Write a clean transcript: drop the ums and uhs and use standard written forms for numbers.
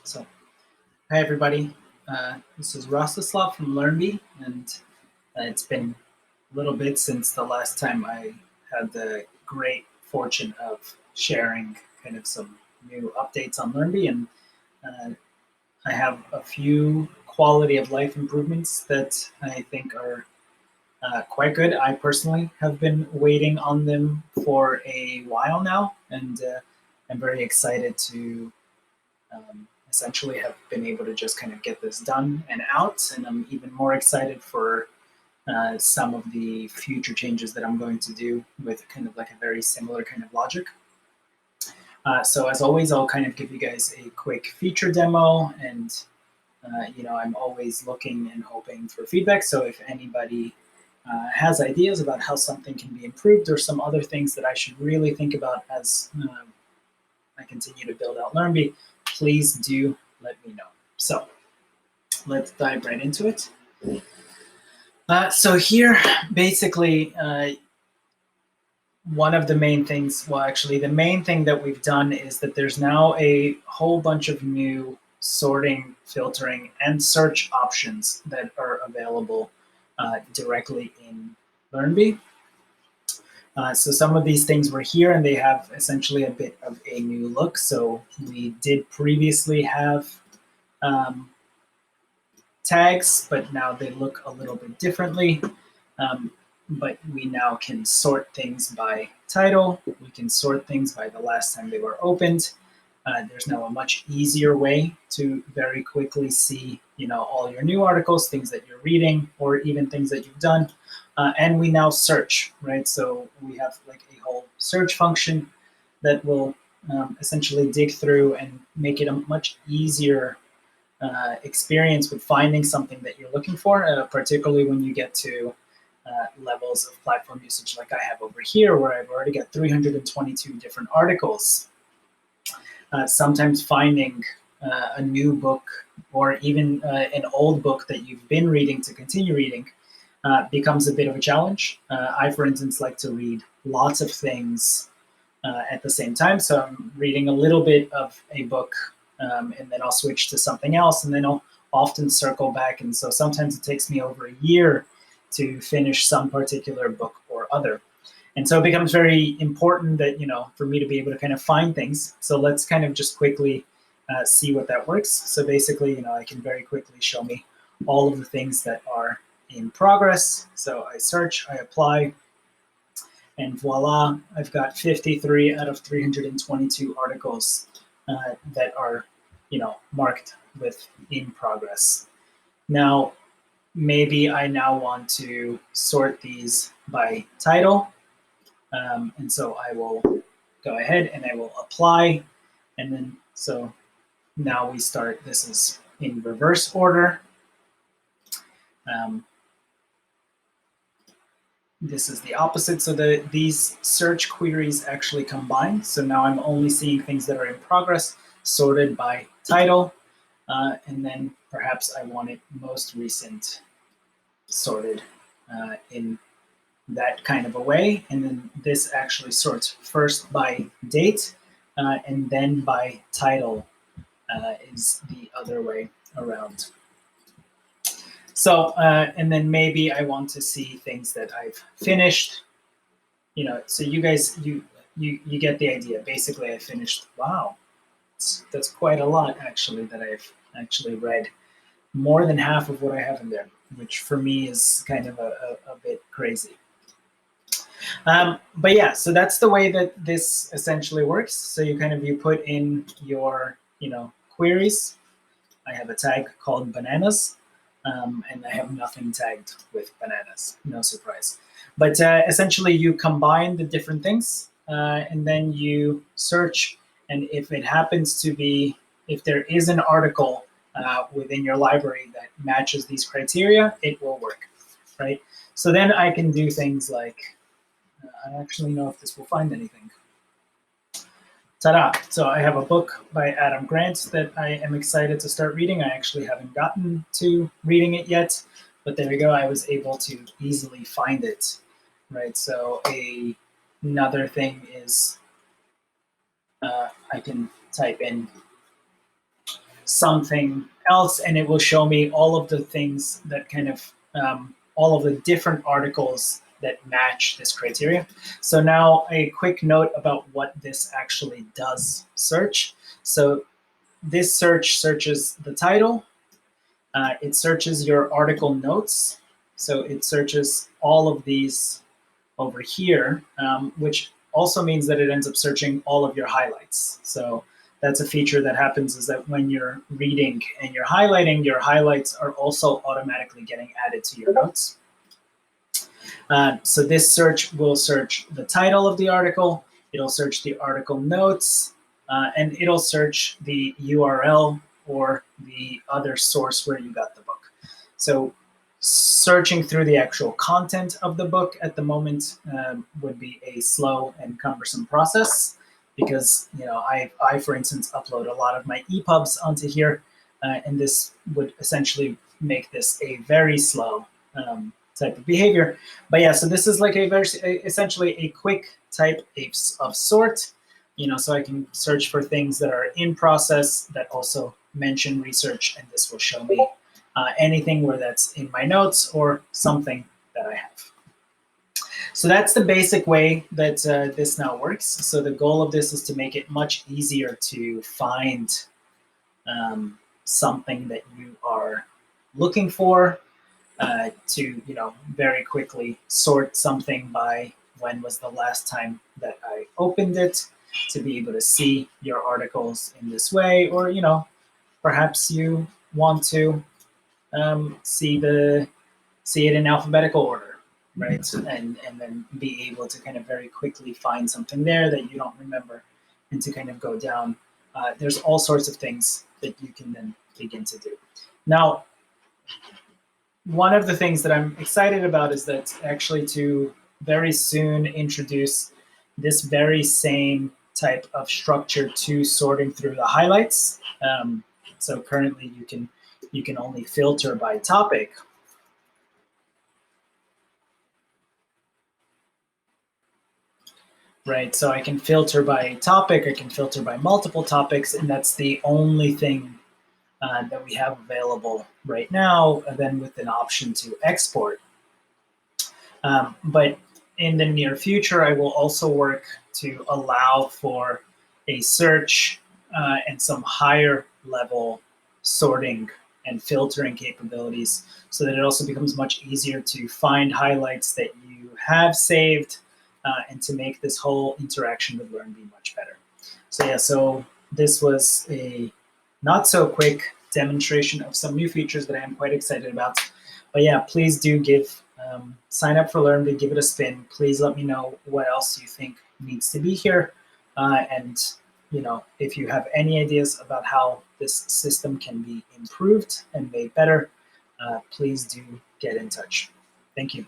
So, hi everybody. This is Rostislav from Lurnby, and it's been a little bit since the last time I had the great fortune of sharing kind of some new updates on Lurnby, and uh, I have a few quality of life improvements that I think are quite good. I personally have been waiting on them for a while now, and I'm very excited to essentially have been able to just kind of get this done and out. And I'm even more excited for some of the future changes that I'm going to do with kind of like a very similar kind of logic. So as always, I'll kind of give you guys a quick feature demo, and I'm always looking and hoping for feedback. So if anybody has ideas about how something can be improved or some other things that I should really think about as I continue to build out Lurnby, please do let me know. So let's dive right into it. So here, basically, one of the main things, well, actually, the main thing that we've done is that there's now a whole bunch of new sorting, filtering, and search options that are available directly in Lurnby. So some of these things were here, and they have essentially a bit of a new look. So we did previously have tags, but now they look a little bit differently. But we now can sort things by title. We can sort things by the last time they were opened. There's now a much easier way to very quickly see, all your new articles, things that you're reading, or even things that you've done. And we now search, right? So we have like a whole search function that will essentially dig through and make it a much easier experience with finding something that you're looking for, particularly when you get to levels of platform usage like I have over here, where I've already got 322 different articles. Sometimes finding a new book or even an old book that you've been reading to continue reading becomes a bit of a challenge. I, for instance, like to read lots of things at the same time. So I'm reading a little bit of a book and then I'll switch to something else, and then I'll often circle back. And so sometimes it takes me over a year to finish some particular book or other. And so it becomes very important that, for me to be able to kind of find things. So let's kind of just quickly see what that works. So basically, I can very quickly show me all of the things that are in progress. So I search, I apply, and voila, I've got 53 out of 322 articles that are, marked with in progress. Now, maybe I now want to sort these by title. And so I will go ahead and I will apply. And then, so now we start, this is in reverse order. This is the opposite. So these search queries actually combine. So now I'm only seeing things that are in progress, sorted by title. And then perhaps I want it most recent sorted in that kind of a way. And then this actually sorts first by date and then by title is the other way around. So, and then maybe I want to see things that I've finished, so you guys, you get the idea. Basically, I finished, wow, that's quite a lot actually that I've actually read. More than half of what I have in there, which for me is kind of a bit crazy. But yeah, so that's the way that this essentially works. So you put in your, queries. I have a tag called bananas. And I have nothing tagged with bananas, no surprise. But essentially you combine the different things and then you search. And if it happens to be, if there is an article within your library that matches these criteria, it will work, right? So then I can do things like, I don't actually know if this will find anything. Ta-da! So I have a book by Adam Grant that I am excited to start reading. I actually haven't gotten to reading it yet, but there we go. I was able to easily find it, right? So another thing is I can type in something else, and it will show me all of the things that kind of all of the different articles that match this criteria. So now a quick note about what this actually does search. So this search searches the title. It searches your article notes. So it searches all of these over here, which also means that it ends up searching all of your highlights. So that's a feature that happens, is that when you're reading and you're highlighting, your highlights are also automatically getting added to your notes. So this search will search the title of the article, it'll search the article notes, and it'll search the URL or the other source where you got the book. So searching through the actual content of the book at the moment would be a slow and cumbersome process, because I for instance upload a lot of my EPUBs onto here, and this would essentially make this a very slow type of behavior. But yeah, so this is like essentially a quick type of sort, so I can search for things that are in process that also mention research, and this will show me anything where that's in my notes or something that I have. So that's the basic way that this now works. So the goal of this is to make it much easier to find something that you are looking for, to very quickly sort something by when was the last time that I opened it, to be able to see your articles in this way, or perhaps you want to see it in alphabetical order, right? And then be able to kind of very quickly find something there that you don't remember, and to kind of go down. There's all sorts of things that you can then begin to do. Now, one of the things that I'm excited about is that actually to very soon introduce this very same type of structure to sorting through the highlights. So currently you can only filter by topic. Right, so I can filter by topic, I can filter by multiple topics, and that's the only thing that we have available right now, and then with an option to export. But in the near future, I will also work to allow for a search and some higher level sorting and filtering capabilities, so that it also becomes much easier to find highlights that you have saved, and to make this whole interaction with Lurnby much better. So yeah, so this was a not so quick demonstration of some new features that I am quite excited about. But yeah, please do sign up for Lurnby, give it a spin. Please let me know what else you think needs to be here. And if you have any ideas about how this system can be improved and made better, please do get in touch. Thank you.